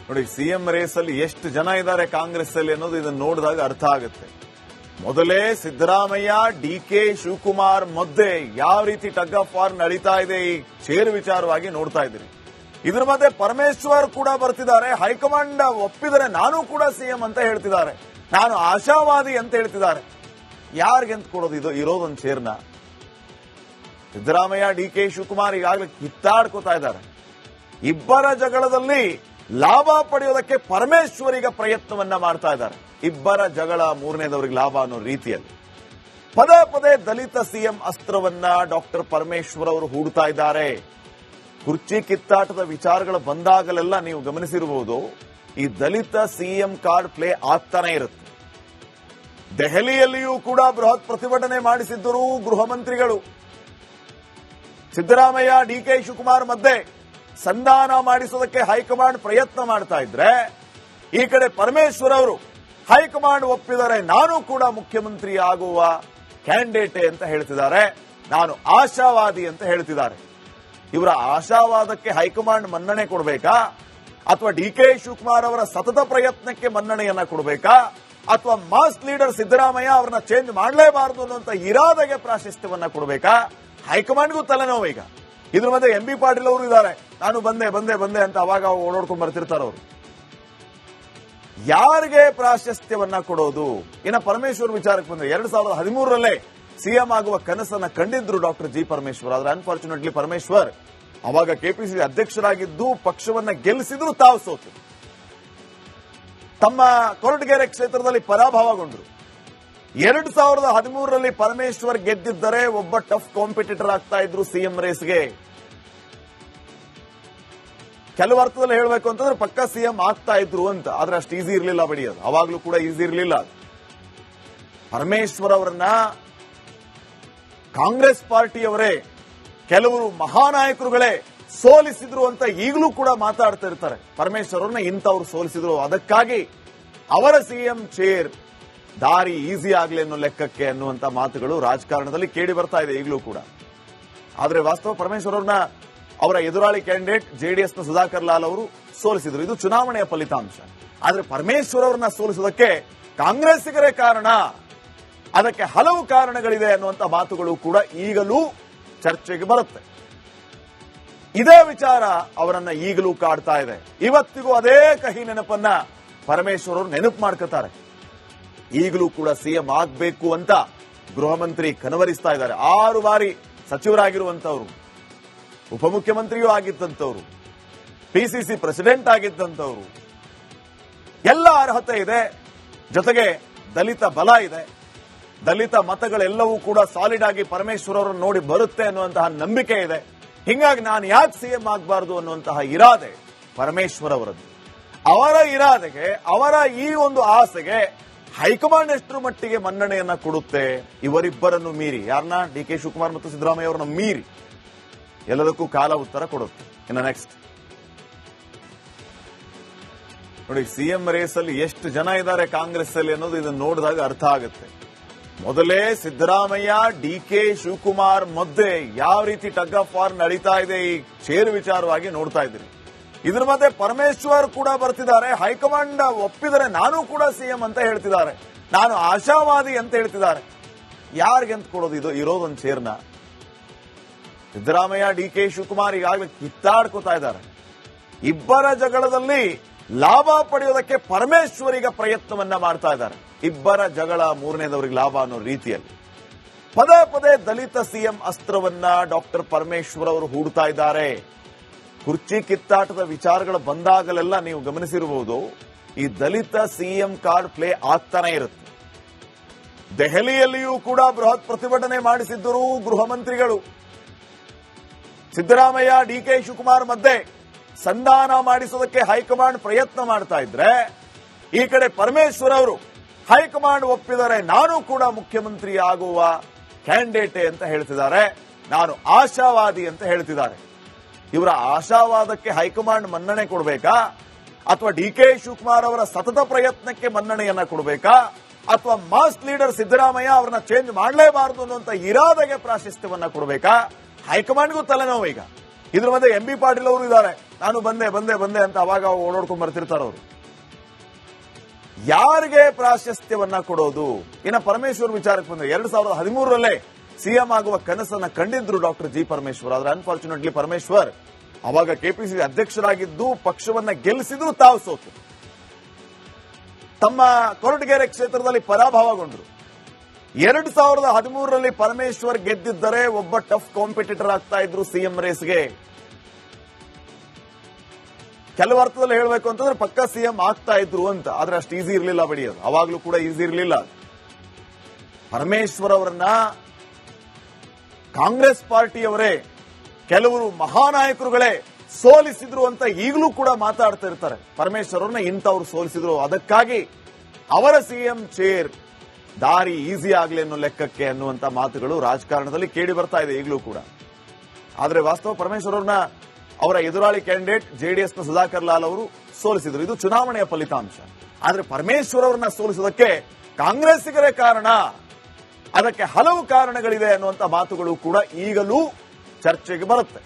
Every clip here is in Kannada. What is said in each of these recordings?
ನೋಡಿ, ಸಿಎಂ ರೇಸ್ ಅಲ್ಲಿ ಎಷ್ಟು ಜನ ಇದ್ದಾರೆ ಕಾಂಗ್ರೆಸ್ ಅಲ್ಲಿ ಅನ್ನೋದು ಇದನ್ನು ನೋಡಿದಾಗ ಅರ್ಥ ಆಗುತ್ತೆ. ಮೊದಲೇ ಸಿದ್ದರಾಮಯ್ಯ, ಡಿಕೆ ಶಿವಕುಮಾರ್ ಮಧ್ಯೆ ಯಾವ ರೀತಿ ಟಗ್ ಆಫ್ ವಾರ್ ನಡೀತಾ ಇದೆ ಈ ಚೇರ್ ವಿಚಾರವಾಗಿ ನೋಡ್ತಾ ಇದ್ದೀರಿ. ಇದ್ರ ಮಧ್ಯೆ ಪರಮೇಶ್ವರ್ ಕೂಡ ಬರ್ತಿದ್ದಾರೆ. ಹೈಕಮಾಂಡ್ ಒಪ್ಪಿದರೆ ನಾನು ಕೂಡ ಸಿಎಂ ಅಂತ ಹೇಳ್ತಿದ್ದಾರೆ. ನಾನು ಆಶಾವಾದಿ ಅಂತ ಹೇಳ್ತಿದ್ದಾರೆ. ಯಾರಿಗೆಂತ ಕೊಡೋದು ಇದು ಇರೋದೊಂದು ಚೇರ್ನ? ಸಿದ್ದರಾಮಯ್ಯ, ಡಿಕೆ ಶಿವಕುಮಾರ್ ಈಗಾಗಲೇ ಕಿತ್ತಾಡ್ಕೋತಾ ಇದ್ದಾರೆ. ಇಬ್ಬರ ಜಗಳದಲ್ಲಿ ಲಾಭ ಪಡೆಯೋದಕ್ಕೆ ಪರಮೇಶ್ವರ್ ಈಗ ಪ್ರಯತ್ನವನ್ನ ಮಾಡ್ತಾ ಇದ್ದಾರೆ. ಇಬ್ಬರ ಜಗಳ ಮೂರನೇದವರಿಗೆ ಲಾಭ ಅನ್ನೋ ರೀತಿಯಲ್ಲಿ ಪದೇ ಪದೇ ದಲಿತ ಸಿಎಂ ಅಸ್ತ್ರವನ್ನ ಡಾಕ್ಟರ್ ಪರಮೇಶ್ವರ್ ಅವರು ಹೂಡ್ತಾ ಇದ್ದಾರೆ. ಕುರ್ಚಿ ಕಿತ್ತಾಟದ ವಿಚಾರಗಳು ಬಂದಾಗಲೆಲ್ಲ ನೀವು ಗಮನಿಸಿರಬಹುದು, ಈ ದಲಿತ ಸಿಎಂ ಕಾರ್ಡ್ ಪ್ಲೇ ಆಗ್ತಾನೆ ಇರುತ್ತೆ. ದೆಹಲಿಯಲ್ಲಿಯೂ ಕೂಡ ಬೃಹತ್ ಪ್ರತಿಭಟನೆ ಮಾಡಿಸಿದ್ದರು ಗೃಹ ಮಂತ್ರಿಗಳು. ಸಿದ್ದರಾಮಯ್ಯ, ಡಿಕೆ ಶಿವಕುಮಾರ್ ಮಧ್ಯೆ ಸಂಧಾನ ಮಾಡಿಸೋದಕ್ಕೆ ಹೈಕಮಾಂಡ್ ಪ್ರಯತ್ನ ಮಾಡ್ತಾ ಇದ್ರೆ, ಈ ಕಡೆ ಪರಮೇಶ್ವರ್ ಅವರು ಹೈಕಮಾಂಡ್ ಒಪ್ಪಿದರೆ ನಾನು ಕೂಡ ಮುಖ್ಯಮಂತ್ರಿ ಆಗುವ ಕ್ಯಾಂಡಿಡೇಟ್ ಅಂತ ಹೇಳ್ತಿದ್ದಾರೆ. ನಾನು ಆಶಾವಾದಿ ಅಂತ ಹೇಳ್ತಿದ್ದಾರೆ. ಇವರ ಆಶಾವಾದಕ್ಕೆ ಹೈಕಮಾಂಡ್ ಮನ್ನಣೆ ಕೊಡಬೇಕಾ, ಅಥವಾ ಡಿಕೆ ಶಿವಕುಮಾರ್ ಅವರ ಸತತ ಪ್ರಯತ್ನಕ್ಕೆ ಮನ್ನಣೆಯನ್ನ ಕೊಡಬೇಕಾ, ಅಥವಾ ಮಾಸ್ ಲೀಡರ್ ಸಿದ್ದರಾಮಯ್ಯ ಅವರನ್ನ ಚೇಂಜ್ ಮಾಡಲೇಬಾರದು ಅನ್ನುವಂತ ಇರಾದೆಗೆ ಪ್ರಾಶಸ್ತ್ಯವನ್ನ ಕೊಡಬೇಕಾ? ಹೈಕಮಾಂಡ್ಗೂ ತಲೆನೋವು ಈಗ. ಇದ್ರ ಮಧ್ಯೆ ಎಂ ಬಿ ಪಾಟೀಲ್ ಅವರು ಇದ್ದಾರೆ. ನಾನು ಬಂದೆ ಅಂತ ಅವಾಗ ಓಡಾಡ್ಕೊಂಡು ಬರ್ತಿರ್ತಾರೆ ಅವರು. ಯಾರಿಗೆ ಪ್ರಾಶಸ್ತ್ಯವನ್ನ ಕೊಡೋದು? ಇನ್ನು ಪರಮೇಶ್ವರ್ ವಿಚಾರಕ್ಕೆ ಬಂದ್ರೆ 2013ರಲ್ಲೇ ಸಿಎಂ ಆಗುವ ಕನಸನ್ನ ಕಂಡಿದ್ರು ಡಾಕ್ಟರ್ ಜಿ ಪರಮೇಶ್ವರ್. ಆದ್ರೆ ಅನ್ಫಾರ್ಚುನೇಟ್ಲಿ ಪರಮೇಶ್ವರ್ ಅವಾಗ ಕೆಪಿಸಿಸಿ ಅಧ್ಯಕ್ಷರಾಗಿದ್ದು ಪಕ್ಷವನ್ನ ಗೆಲ್ಲಿಸಿದ್ರು, ತಾವು ಸೋತು ತಮ್ಮ ಕೊರಟಗೆರೆ ಕ್ಷೇತ್ರದಲ್ಲಿ ಪರಾಭವಗೊಂಡ್ರು. 2013ರಲ್ಲಿ ಪರಮೇಶ್ವರ್ ಗೆದ್ದಿದ್ದರೆ ಒಬ್ಬ ಟಫ್ ಕಾಂಪಿಟೇಟರ್ ಆಗ್ತಾ ಇದ್ರು ಸಿಎಂ ರೇಸ್ಗೆ. ಕೆಲವು ಅರ್ಥದಲ್ಲಿ ಹೇಳಬೇಕು ಅಂತಂದ್ರೆ ಪಕ್ಕ ಸಿಎಂ ಆಗ್ತಾ ಇದ್ರು ಅಂತ. ಆದ್ರೆ ಅಷ್ಟು ಈಸಿ ಇರಲಿಲ್ಲ ಬಿಡಿ, ಅದು ಅವಾಗ್ಲೂ ಕೂಡ ಈಸಿ ಇರಲಿಲ್ಲ. ಪರಮೇಶ್ವರ್ ಅವರನ್ನ ಕಾಂಗ್ರೆಸ್ ಪಾರ್ಟಿಯವರೇ, ಕೆಲವರು ಮಹಾನಾಯಕರುಗಳೇ ಸೋಲಿಸಿದ್ರು ಅಂತ ಈಗಲೂ ಕೂಡ ಮಾತಾಡ್ತಾ ಇರ್ತಾರೆ. ಪರಮೇಶ್ವರ್ ಅವ್ರನ್ನ ಇಂಥವ್ರು ಸೋಲಿಸಿದ್ರು, ಅದಕ್ಕಾಗಿ ಅವರ ಸಿಎಂ ಚೇರ್ ದಾರಿ ಈಸಿ ಆಗ್ಲಿ ಅನ್ನೋ ಲೆಕ್ಕಕ್ಕೆ ಅನ್ನುವಂತ ಮಾತುಗಳು ರಾಜಕಾರಣದಲ್ಲಿ ಕೇಳಿ ಬರ್ತಾ ಇದೆ ಈಗಲೂ ಕೂಡ. ಆದ್ರೆ ವಾಸ್ತವ ಪರಮೇಶ್ವರ್ ಅವ್ರನ್ನ ಅವರ ಎದುರಾಳಿ ಕ್ಯಾಂಡಿಡೇಟ್ ಜೆಡಿಎಸ್ನ ಸುಧಾಕರ್ ಲಾಲ್ ಅವರು ಸೋಲಿಸಿದ್ರು. ಇದು ಚುನಾವಣೆಯ ಫಲಿತಾಂಶ. ಆದ್ರೆ ಪರಮೇಶ್ವರ್ ಅವರನ್ನ ಸೋಲಿಸೋದಕ್ಕೆ ಕಾಂಗ್ರೆಸ್ಸಿಗರೇ ಕಾರಣ, ಅದಕ್ಕೆ ಹಲವು ಕಾರಣಗಳಿದೆ ಅನ್ನುವಂತ ಮಾತುಗಳು ಕೂಡ ಈಗಲೂ ಚರ್ಚೆಗೆ ಬರುತ್ತೆ. ಇದೇ ವಿಚಾರ ಅವರನ್ನ ಈಗಲೂ ಕಾಡ್ತಾ ಇದೆ. ಇವತ್ತಿಗೂ ಅದೇ ಕಹಿ ನೆನಪನ್ನ ಪರಮೇಶ್ವರ್ ಅವರು ನೆನಪು ಮಾಡ್ಕೊತಾರೆ. ಈಗಲೂ ಕೂಡ ಸಿಎಂ ಆಗಬೇಕು ಅಂತ ಗೃಹ ಮಂತ್ರಿ ಕನವರಿಸ್ತಾ ಇದ್ದಾರೆ. 6 ಬಾರಿ ಸಚಿವರಾಗಿರುವಂತವರು, ಉಪಮುಖ್ಯಮಂತ್ರಿಯೂ ಆಗಿದ್ದಂಥವ್ರು, ಪಿಸಿಸಿ ಪ್ರೆಸಿಡೆಂಟ್ ಆಗಿದ್ದಂಥವ್ರು, ಎಲ್ಲ ಅರ್ಹತೆ ಇದೆ. ಜೊತೆಗೆ ದಲಿತ ಬಲ ಇದೆ. ದಲಿತ ಮತಗಳೆಲ್ಲವೂ ಕೂಡ ಸಾಲಿಡ್ ಆಗಿ ಪರಮೇಶ್ವರ್ ಅವರನ್ನು ನೋಡಿ ಬರುತ್ತೆ ಅನ್ನುವಂತಹ ನಂಬಿಕೆ ಇದೆ. ಹಿಂಗಾಗಿ ನಾನು ಯಾಕೆ ಸಿಎಂ ಆಗಬಾರದು ಅನ್ನುವಂತಹ ಇರಾದೆ ಪರಮೇಶ್ವರ್ ಅವರದ್ದು. ಅವರ ಇರಾದೆಗೆ, ಅವರ ಈ ಒಂದು ಆಸೆಗೆ ಹೈಕಮಾಂಡ್ ಎಷ್ಟರ ಮಟ್ಟಿಗೆ ಮನ್ನಣೆಯನ್ನ ಕೊಡುತ್ತೆ? ಇವರಿಬ್ಬರನ್ನು ಮೀರಿ, ಯಾರನ್ನ? ಡಿ ಕೆ ಶಿವಕುಮಾರ್ ಮತ್ತು ಸಿದ್ದರಾಮಯ್ಯ ಅವರನ್ನು ಮೀರಿ ಎಲ್ಲದಕ್ಕೂ ಕಾಲ ಉತ್ತರ ಕೊಡುತ್ತೆ. ಇನ್ನು ನೆಕ್ಸ್ಟ್ ನೋಡಿ, ಸಿಎಂ ರೇಸ್ ಅಲ್ಲಿ ಎಷ್ಟು ಜನ ಇದ್ದಾರೆ ಕಾಂಗ್ರೆಸ್ ಅಲ್ಲಿ ಅನ್ನೋದು ಇದನ್ನು ನೋಡಿದಾಗ ಅರ್ಥ ಆಗುತ್ತೆ. ಮೊದಲೇ ಸಿದ್ದರಾಮಯ್ಯ, ಡಿಕೆ ಶಿವಕುಮಾರ್ ಮಧ್ಯೆ ಯಾವ ರೀತಿ ಟಗ್ ಆಫ್ ವಾರ್ ನಡೀತಾ ಇದೆ ಈ ಚೇರ್ ವಿಚಾರವಾಗಿ ನೋಡ್ತಾ ಇದ್ದೀರಿ. ಇದ್ರ ಮಧ್ಯೆ ಪರಮೇಶ್ವರ್ ಕೂಡ ಬರ್ತಿದ್ದಾರೆ. ಹೈಕಮಾಂಡ್ ಒಪ್ಪಿದರೆ ನಾನು ಕೂಡ ಸಿಎಂ ಅಂತ ಹೇಳ್ತಿದ್ದಾರೆ. ನಾನು ಆಶಾವಾದಿ ಅಂತ ಹೇಳ್ತಿದ್ದಾರೆ. ಯಾರಿಗೆಂತ ಕೊಡೋದು ಇದು ಇರೋದೊಂದು ಚೇರ್ನ? ಸಿದ್ದರಾಮಯ್ಯ, ಡಿಕೆ ಶಿವಕುಮಾರ್ ಈಗಾಗಲೇ ಕಿತ್ತಾಡ್ಕೋತಾ ಇದ್ದಾರೆ. ಇಬ್ಬರ ಜಗಳದಲ್ಲಿ ಲಾಭ ಪಡೆಯೋದಕ್ಕೆ ಪರಮೇಶ್ವರ್ ಈಗ ಪ್ರಯತ್ನವನ್ನ ಮಾಡ್ತಾ ಇದ್ದಾರೆ. ಇಬ್ಬರ ಜಗಳ ಮೂರನೇದವರಿಗೆ ಲಾಭ ಅನ್ನೋ ರೀತಿಯಲ್ಲಿ ಪದೇ ಪದೇ ದಲಿತ ಸಿಎಂ ಅಸ್ತ್ರವನ್ನ ಡಾಕ್ಟರ್ ಪರಮೇಶ್ವರ್ ಅವರು ಹೂಡ್ತಾ ಇದ್ದಾರೆ. ಕುರ್ಚಿ ಕಿತ್ತಾಟದ ವಿಚಾರಗಳು ಬಂದಾಗಲೆಲ್ಲ ನೀವು ಗಮನಿಸಿರಬಹುದು, ಈ ದಲಿತ ಸಿಎಂ ಕಾರ್ಡ್ ಪ್ಲೇ ಆಗ್ತಾನೆ ಇರುತ್ತೆ. ದೆಹಲಿಯಲ್ಲಿಯೂ ಕೂಡ ಬೃಹತ್ ಪ್ರತಿಭಟನೆ ಮಾಡಿಸಿದ್ದರು ಗೃಹ ಮಂತ್ರಿಗಳು. ಸಿದ್ದರಾಮಯ್ಯ, ಡಿಕೆ ಶಿವಕುಮಾರ್ ಮಧ್ಯೆ ಸಂಧಾನ ಮಾಡಿಸೋದಕ್ಕೆ ಹೈಕಮಾಂಡ್ ಪ್ರಯತ್ನ ಮಾಡ್ತಾ ಇದ್ರೆ, ಈ ಕಡೆ ಪರಮೇಶ್ವರ್ ಅವರು ಹೈಕಮಾಂಡ್ ಒಪ್ಪಿದರೆ ನಾನು ಕೂಡ ಮುಖ್ಯಮಂತ್ರಿ ಆಗುವ ಕ್ಯಾಂಡಿಡೇಟ್ ಅಂತ ಹೇಳ್ತಿದ್ದಾರೆ. ನಾನು ಆಶಾವಾದಿ ಅಂತ ಹೇಳ್ತಿದ್ದಾರೆ. ಇವರ ಆಶಾವಾದಕ್ಕೆ ಹೈಕಮಾಂಡ್ ಮನ್ನಣೆ ಕೊಡಬೇಕಾ, ಅಥವಾ ಡಿಕೆ ಶಿವಕುಮಾರ್ ಅವರ ಸತತ ಪ್ರಯತ್ನಕ್ಕೆ ಮನ್ನಣೆಯನ್ನ ಕೊಡಬೇಕಾ, ಅಥವಾ ಮಾಸ್ ಲೀಡರ್ ಸಿದ್ದರಾಮಯ್ಯ ಅವರನ್ನ ಚೇಂಜ್ ಮಾಡಲೇಬಾರದು ಅನ್ನುವಂತ ಇರಾದೆಗೆ ಪ್ರಾಶಸ್ತ್ಯವನ್ನ ಕೊಡಬೇಕಾ? ಹೈಕಮಾಂಡ್ಗೂ ತಲೆನೋವು ಈಗ. ಇದ್ರ ಮಧ್ಯೆ ಎಂ ಬಿ ಪಾಟೀಲ್ ಅವರು ಇದ್ದಾರೆ. ನಾನು ಬಂದೆ ಅಂತ ಅವಾಗ ಓಡಾಡ್ಕೊಂಡ್ ಬರ್ತಿರ್ತಾರ ಅವರು. ಯಾರಿಗೆ ಪ್ರಾಶಸ್ತ್ಯವನ್ನ ಕೊಡೋದು? ಇನ್ನ ಪರಮೇಶ್ವರ್ ವಿಚಾರಕ್ಕೆ ಬಂದ್ರೆ 2013ರಲ್ಲೇ ಸಿಎಂ ಆಗುವ ಕನಸನ್ನ ಕಂಡಿದ್ರು ಡಾಕ್ಟರ್ ಜಿ ಪರಮೇಶ್ವರ್. ಆದ್ರೆ ಅನ್ಫಾರ್ಚುನೇಟ್ಲಿ ಪರಮೇಶ್ವರ್ ಅವಾಗ ಕೆಪಿಸಿಸಿ ಅಧ್ಯಕ್ಷರಾಗಿದ್ದು ಪಕ್ಷವನ್ನ ಗೆಲ್ಲಿಸಿದ್ರು, ತಾವು ಸೋತು ತಮ್ಮ ಕೊರಟಗೆರೆ ಕ್ಷೇತ್ರದಲ್ಲಿ ಪರಾಭವಗೊಂಡ್ರು. 2013ರಲ್ಲಿ ಪರಮೇಶ್ವರ್ ಗೆದ್ದಿದ್ದರೆ ಒಬ್ಬ ಟಫ್ ಕಾಂಪಿಟೇಟರ್ ಆಗ್ತಾ ಇದ್ರು ಸಿಎಂ ರೇಸ್ಗೆ. ಕೆಲವು ಅರ್ಥದಲ್ಲಿ ಹೇಳಬೇಕು ಅಂತಂದ್ರೆ ಪಕ್ಕ ಸಿಎಂ ಆಗ್ತಾ ಇದ್ರು ಅಂತ. ಆದ್ರೆ ಅಷ್ಟು ಈಸಿ ಇರಲಿಲ್ಲ ಬಡಿಯೋದು, ಅವಾಗ್ಲೂ ಕೂಡ ಈಸಿ ಇರಲಿಲ್ಲ. ಪರಮೇಶ್ವರ್ ಅವರನ್ನ ಕಾಂಗ್ರೆಸ್ ಪಾರ್ಟಿಯವರೇ, ಕೆಲವರು ಮಹಾನಾಯಕರುಗಳೇ ಸೋಲಿಸಿದ್ರು ಅಂತ ಈಗಲೂ ಕೂಡ ಮಾತಾಡ್ತಾ ಇರ್ತಾರೆ. ಪರಮೇಶ್ವರ್ ಅವ್ರನ್ನ ಇಂಥವ್ರು ಸೋಲಿಸಿದ್ರು, ಅದಕ್ಕಾಗಿ ಅವರ ಸಿಎಂ ಚೇರ್ ದಾರಿ ಈಸಿ ಆಗ್ಲಿ ಅನ್ನೋ ಲೆಕ್ಕಕ್ಕೆ ಅನ್ನುವಂತ ಮಾತುಗಳು ರಾಜಕಾರಣದಲ್ಲಿ ಕೇಳಿ ಬರ್ತಾ ಇದೆ ಈಗಲೂ ಕೂಡ. ಆದ್ರೆ ವಾಸ್ತವ ಪರಮೇಶ್ವರ್ ಅವ್ರನ್ನ ಅವರ ಎದುರಾಳಿ ಕ್ಯಾಂಡಿಡೇಟ್ ಜೆಡಿಎಸ್ನ ಸುಧಾಕರ್ ಲಾಲ್ ಅವರು ಸೋಲಿಸಿದ್ರು. ಇದು ಚುನಾವಣೆಯ ಫಲಿತಾಂಶ. ಆದ್ರೆ ಪರಮೇಶ್ವರ್ ಅವರನ್ನ ಸೋಲಿಸೋದಕ್ಕೆ ಕಾಂಗ್ರೆಸ್ಸಿಗರೇ ಕಾರಣ, ಅದಕ್ಕೆ ಹಲವು ಕಾರಣಗಳಿದೆ ಅನ್ನುವಂತ ಮಾತುಗಳು ಕೂಡ ಈಗಲೂ ಚರ್ಚೆಗೆ ಬರುತ್ತೆ.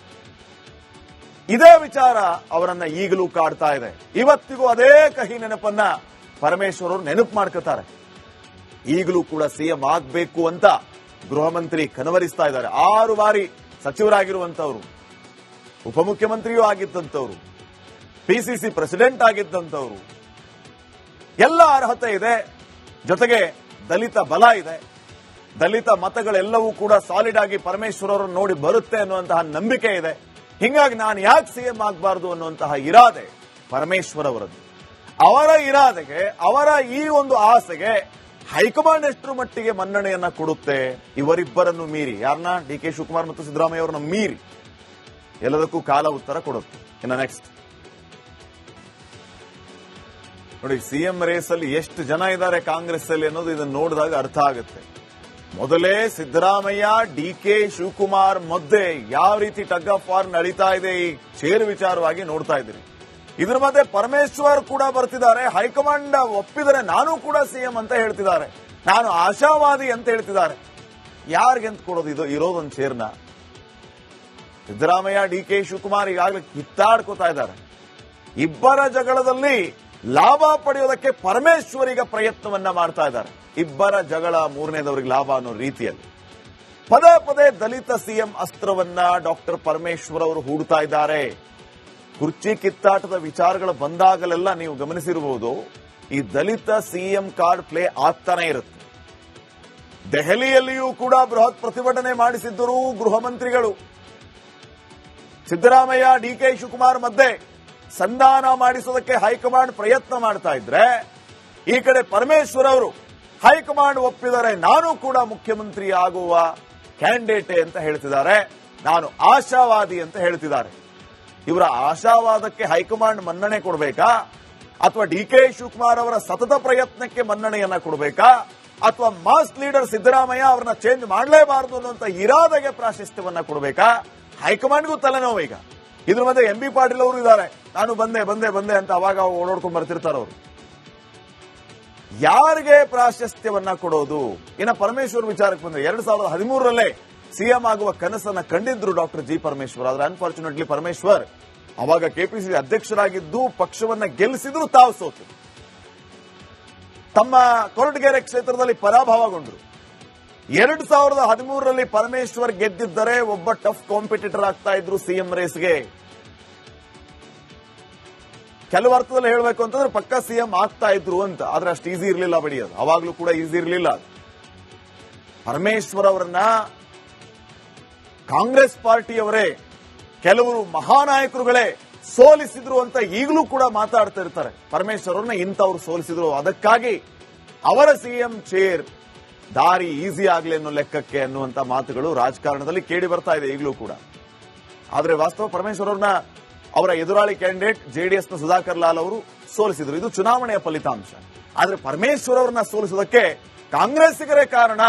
ಇದೇ ವಿಚಾರ ಅವರನ್ನ ಈಗಲೂ ಕಾಡ್ತಾ ಇದೆ. ಇವತ್ತಿಗೂ ಅದೇ ಕಹಿ ನೆನಪನ್ನ ಪರಮೇಶ್ವರ್ ಅವರು ನೆನಪು ಮಾಡ್ಕೋತಾರೆ. ಈಗಲೂ ಕೂಡ ಸಿಎಂ ಆಗಬೇಕು ಅಂತ ಗೃಹ ಮಂತ್ರಿ ಕನವರಿಸ್ತಾ ಇದ್ದಾರೆ. 6 ಬಾರಿ ಸಚಿವರಾಗಿರುವಂತವರು, ಉಪಮುಖ್ಯಮಂತ್ರಿಯೂ ಆಗಿದ್ದಂಥವ್ರು, ಪಿಸಿಸಿ ಪ್ರೆಸಿಡೆಂಟ್ ಆಗಿದ್ದಂಥವ್ರು, ಎಲ್ಲ ಅರ್ಹತೆ ಇದೆ. ಜೊತೆಗೆ ದಲಿತ ಬಲ ಇದೆ. ದಲಿತ ಮತಗಳೆಲ್ಲವೂ ಕೂಡ ಸಾಲಿಡ್ ಆಗಿ ಪರಮೇಶ್ವರ್ ಅವರನ್ನು ನೋಡಿ ಬರುತ್ತೆ ಅನ್ನುವಂತಹ ನಂಬಿಕೆ ಇದೆ. ಹಿಂಗಾಗಿ ನಾನು ಯಾಕೆ ಸಿಎಂ ಆಗಬಾರದು ಅನ್ನುವಂತಹ ಇರಾದೆ ಪರಮೇಶ್ವರ್ ಅವರದ್ದು. ಅವರ ಇರಾದೆಗೆ, ಅವರ ಈ ಒಂದು ಆಸೆಗೆ ಹೈಕಮಾಂಡ್ ಎಷ್ಟರ ಮಟ್ಟಿಗೆ ಮನ್ನಣೆಯನ್ನ ಕೊಡುತ್ತೆ? ಇವರಿಬ್ಬರನ್ನು ಮೀರಿ, ಯಾರನ್ನ? ಡಿ ಕೆ ಶಿವಕುಮಾರ್ ಮತ್ತು ಸಿದ್ದರಾಮಯ್ಯ ಅವರನ್ನ ಮೀರಿ ಎಲ್ಲದಕ್ಕೂ ಕಾಲ ಉತ್ತರ ಕೊಡುತ್ತೆ. ಇನ್ನು ನೆಕ್ಸ್ಟ್ ನೋಡಿ, ಸಿಎಂ ರೇಸ್ ಅಲ್ಲಿ ಎಷ್ಟು ಜನ ಇದ್ದಾರೆ ಕಾಂಗ್ರೆಸ್ ಅಲ್ಲಿ ಅನ್ನೋದು ಇದನ್ನು ನೋಡಿದಾಗ ಅರ್ಥ ಆಗುತ್ತೆ. ಮೊದಲೇ ಸಿದ್ದರಾಮಯ್ಯ, ಡಿ ಕೆ ಶಿವಕುಮಾರ್ ಮಧ್ಯೆ ಯಾವ ರೀತಿ ಟಗ್ ಆಫ್ ವಾರ್ ನಡೀತಾ ಇದೆ ಈ ಚೇರು ವಿಚಾರವಾಗಿ ನೋಡ್ತಾ ಇದ್ದೀರಿ. ಇದ್ರ ಮಧ್ಯೆ ಪರಮೇಶ್ವರ್ ಕೂಡ ಬರ್ತಿದ್ದಾರೆ. ಹೈಕಮಾಂಡ್ ಒಪ್ಪಿದರೆ ನಾನು ಕೂಡ ಸಿಎಂ ಅಂತ ಹೇಳ್ತಿದ್ದಾರೆ. ನಾನು ಆಶಾವಾದಿ ಅಂತ ಹೇಳ್ತಿದ್ದಾರೆ. ಯಾರಿಗೆಂತ ಕೊಡೋದು? ಇದು ಇರೋದೊಂದು ಚೇರ್ನ. ಸಿದ್ದರಾಮಯ್ಯ, ಡಿ ಕೆ ಶಿವಕುಮಾರ್ ಈಗಾಗಲೇ ಕಿತ್ತಾಡ್ಕೋತಾ ಇದ್ದಾರೆ. ಇಬ್ಬರ ಜಗಳದಲ್ಲಿ ಲಾಭ ಪಡೆಯೋದಕ್ಕೆ ಪರಮೇಶ್ವರ್ ಈಗ ಪ್ರಯತ್ನವನ್ನ ಮಾಡ್ತಾ ಇದ್ದಾರೆ. ಇಬ್ಬರ ಜಗಳ ಮೂರನೇದವರಿಗೆ ಲಾಭ ಅನ್ನೋ ರೀತಿಯಲ್ಲಿ ಪದೇ ಪದೇ ದಲಿತ ಸಿಎಂ ಅಸ್ತ್ರವನ್ನ ಡಾಕ್ಟರ್ ಪರಮೇಶ್ವರ್ ಅವರು ಹೂಡ್ತಾ ಇದ್ದಾರೆ. ಕುರ್ಚಿ ಕಿತ್ತಾಟದ ವಿಚಾರಗಳು ಬಂದಾಗಲೆಲ್ಲ ನೀವು ಗಮನಿಸಿರಬಹುದು, ಈ ದಲಿತ ಸಿಎಂ ಕಾರ್ಡ್ ಪ್ಲೇ ಆಗ್ತಾನೆ ಇರುತ್ತೆ. ದೆಹಲಿಯಲ್ಲಿಯೂ ಕೂಡ ಬೃಹತ್ ಪ್ರತಿಭಟನೆ ಮಾಡಿಸಿದ್ದರು ಗೃಹ ಮಂತ್ರಿಗಳು. ಸಿದ್ದರಾಮಯ್ಯ, ಡಿ ಕೆ ಶಿವಕುಮಾರ್ ಮಧ್ಯೆ ಸಂಧಾನ ಮಾಡಿಸೋದಕ್ಕೆ ಹೈಕಮಾಂಡ್ ಪ್ರಯತ್ನ ಮಾಡ್ತಾ ಇದ್ರೆ, ಈ ಕಡೆ ಪರಮೇಶ್ವರ್ ಅವರು ಹೈಕಮಾಂಡ್ ಒಪ್ಪಿದರೆ ನಾನು ಕೂಡ ಮುಖ್ಯಮಂತ್ರಿ ಆಗುವ ಕ್ಯಾಂಡಿಡೇಟ್ ಅಂತ ಹೇಳ್ತಿದ್ದಾರೆ. ನಾನು ಆಶಾವಾದಿ ಅಂತ ಹೇಳ್ತಿದ್ದಾರೆ. ಇವರ ಆಶಾವಾದಕ್ಕೆ ಹೈಕಮಾಂಡ್ ಮನ್ನಣೆ ಕೊಡಬೇಕಾ, ಅಥವಾ ಡಿ ಕೆ ಶಿವಕುಮಾರ್ ಅವರ ಸತತ ಪ್ರಯತ್ನಕ್ಕೆ ಮನ್ನಣೆಯನ್ನ ಕೊಡಬೇಕಾ, ಅಥವಾ ಮಾಸ್ ಲೀಡರ್ ಸಿದ್ದರಾಮಯ್ಯ ಅವರನ್ನ ಚೇಂಜ್ ಮಾಡಲೇಬಾರದು ಅನ್ನುವಂತ ಇರಾದೆಗೆ ಪ್ರಾಶಸ್ತ್ಯವನ್ನ ಕೊಡಬೇಕಾ? ಹೈಕಮಾಂಡ್ಗೂ ತಲೆನೋವು ಈಗ. ಇದ್ರ ಮಧ್ಯೆ ಎಂ ಬಿ ಪಾಟೀಲ್ ಅವರು ಇದ್ದಾರೆ. ನಾನು ಬಂದೆ ಅಂತ ಅವಾಗ ಓಡಾಡ್ಕೊಂಡ್ ಬರ್ತಿರ್ತಾರ ಅವರು. ಯಾರಿಗೆ ಪ್ರಾಶಸ್ತ್ಯವನ್ನ ಕೊಡೋದು? ಇನ್ನ ಪರಮೇಶ್ವರ್ ವಿಚಾರಕ್ಕೆ ಬಂದ್ರೆ 2013ರಲ್ಲೇ ಸಿಎಂ ಆಗುವ ಕನಸನ್ನ ಕಂಡಿದ್ರು ಡಾಕ್ಟರ್ ಜಿ ಪರಮೇಶ್ವರ್. ಆದ್ರೆ ಅನ್ಫಾರ್ಚುನೇಟ್ಲಿ ಪರಮೇಶ್ವರ್ ಅವಾಗ ಕೆಪಿಸಿಸಿ ಅಧ್ಯಕ್ಷರಾಗಿದ್ದು ಪಕ್ಷವನ್ನ ಗೆಲ್ಲಿಸಿದ್ರು, ತಾವು ಸೋತು ತಮ್ಮ ಕೊರಟಗೆರೆ ಕ್ಷೇತ್ರದಲ್ಲಿ ಪರಾಭವಗೊಂಡ್ರು. 2013ರಲ್ಲಿ ಪರಮೇಶ್ವರ್ ಗೆದ್ದಿದ್ದರೆ ಒಬ್ಬ ಟಫ್ ಕಾಂಪಿಟೇಟರ್ ಆಗ್ತಾ ಇದ್ರು ಸಿಎಂ ರೇಸ್ಗೆ. ಕೆಲವು ಅರ್ಥದಲ್ಲಿ ಹೇಳಬೇಕು ಅಂತಂದ್ರೆ ಪಕ್ಕ ಸಿಎಂ ಆಗ್ತಾ ಇದ್ರು ಅಂತ. ಆದ್ರೆ ಅಷ್ಟು ಈಸಿ ಇರಲಿಲ್ಲ ಬಡಿಯೋದು, ಅವಾಗ್ಲೂ ಕೂಡ ಈಸಿ ಇರಲಿಲ್ಲ. ಪರಮೇಶ್ವರ್ ಅವರನ್ನ ಕಾಂಗ್ರೆಸ್ ಪಾರ್ಟಿಯವರೇ, ಕೆಲವರು ಮಹಾನಾಯಕರುಗಳೇ ಸೋಲಿಸಿದ್ರು ಅಂತ ಈಗಲೂ ಕೂಡ ಮಾತಾಡ್ತಾ ಇರ್ತಾರೆ. ಪರಮೇಶ್ವರ್ ಅವ್ರನ್ನ ಇಂಥವ್ರು ಸೋಲಿಸಿದ್ರು, ಅದಕ್ಕಾಗಿ ಅವರ ಸಿಎಂ ಚೇರ್ ದಾರಿ ಈಸಿ ಆಗ್ಲಿ ಅನ್ನೋ ಲೆಕ್ಕಕ್ಕೆ ಅನ್ನುವಂತ ಮಾತುಗಳು ರಾಜಕಾರಣದಲ್ಲಿ ಕೇಳಿ ಬರ್ತಾ ಇದೆ ಈಗಲೂ ಕೂಡ. ಆದ್ರೆ ವಾಸ್ತವ ಪರಮೇಶ್ವರ್ ಅವ್ರನ್ನ ಅವರ ಎದುರಾಳಿ ಕ್ಯಾಂಡಿಡೇಟ್ ಜೆಡಿಎಸ್ನ ಸುಧಾಕರ್ ಲಾಲ್ ಅವರು ಸೋಲಿಸಿದ್ರು. ಇದು ಚುನಾವಣೆಯ ಫಲಿತಾಂಶ. ಆದ್ರೆ ಪರಮೇಶ್ವರ್ ಅವರನ್ನ ಸೋಲಿಸೋದಕ್ಕೆ ಕಾಂಗ್ರೆಸ್ಸಿಗರೇ ಕಾರಣ,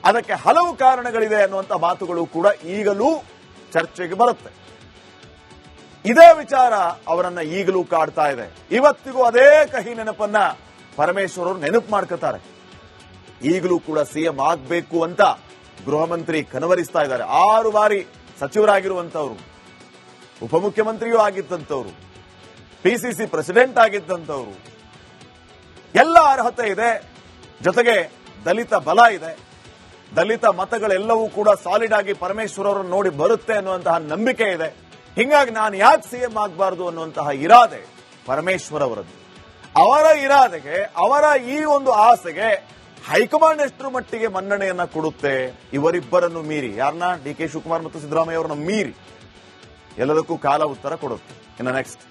ಅದಕ್ಕೆ ಹಲವು ಕಾರಣಗಳಿದೆ ಅನ್ನುವಂತ ಮಾತುಗಳು ಕೂಡ ಈಗಲೂ ಚರ್ಚೆಗೆ ಬರುತ್ತೆ. ಇದೇ ವಿಚಾರ ಅವರನ್ನ ಈಗಲೂ ಕಾಡ್ತಾ ಇದೆ. ಇವತ್ತಿಗೂ ಅದೇ ಕಹಿ ನೆನಪನ್ನ ಪರಮೇಶ್ವರ್ ಅವರು ನೆನಪು ಮಾಡ್ಕೋತಾರೆ. ಈಗಲೂ ಕೂಡ ಸಿಎಂ ಆಗಬೇಕು ಅಂತ ಗೃಹ ಮಂತ್ರಿ ಕನವರಿಸ್ತಾ ಇದ್ದಾರೆ. 6 ಬಾರಿ ಸಚಿವರಾಗಿರುವಂತವರು, ಉಪಮುಖ್ಯಮಂತ್ರಿಯೂ ಆಗಿದ್ದಂಥವ್ರು, ಪಿಸಿಸಿ ಪ್ರೆಸಿಡೆಂಟ್ ಆಗಿದ್ದಂಥವ್ರು, ಎಲ್ಲ ಅರ್ಹತೆ ಇದೆ. ಜೊತೆಗೆ ದಲಿತ ಬಲ ಇದೆ. ದಲಿತ ಮತಗಳೆಲ್ಲವೂ ಕೂಡ ಸಾಲಿಡ್ ಆಗಿ ಪರಮೇಶ್ವರ್ ಅವರನ್ನು ನೋಡಿ ಬರುತ್ತೆ ಅನ್ನುವಂತಹ ನಂಬಿಕೆ ಇದೆ. ಹಿಂಗಾಗಿ ನಾನು ಯಾಕೆ ಸಿಎಂ ಆಗಬಾರದು ಅನ್ನುವಂತಹ ಇರಾದೆ ಪರಮೇಶ್ವರ್ ಅವರದ್ದು. ಅವರ ಇರಾದೆಗೆ, ಅವರ ಈ ಒಂದು ಆಸೆಗೆ ಹೈಕಮಾಂಡ್ ಎಷ್ಟರ ಮಟ್ಟಿಗೆ ಮನ್ನಣೆಯನ್ನ ಕೊಡುತ್ತೆ ಇವರಿಬ್ಬರನ್ನು ಮೀರಿ, ಯಾರನ್ನ ಡಿ ಕೆ ಶಿವಕುಮಾರ್ ಮತ್ತು ಸಿದ್ದರಾಮಯ್ಯ ಅವರನ್ನ ಮೀರಿ, ಎಲ್ಲದಕ್ಕೂ ಕಾಲ ಉತ್ತರ ಕೊಡುತ್ತೆ. ಇನ್ನು ನೆಕ್ಸ್ಟ್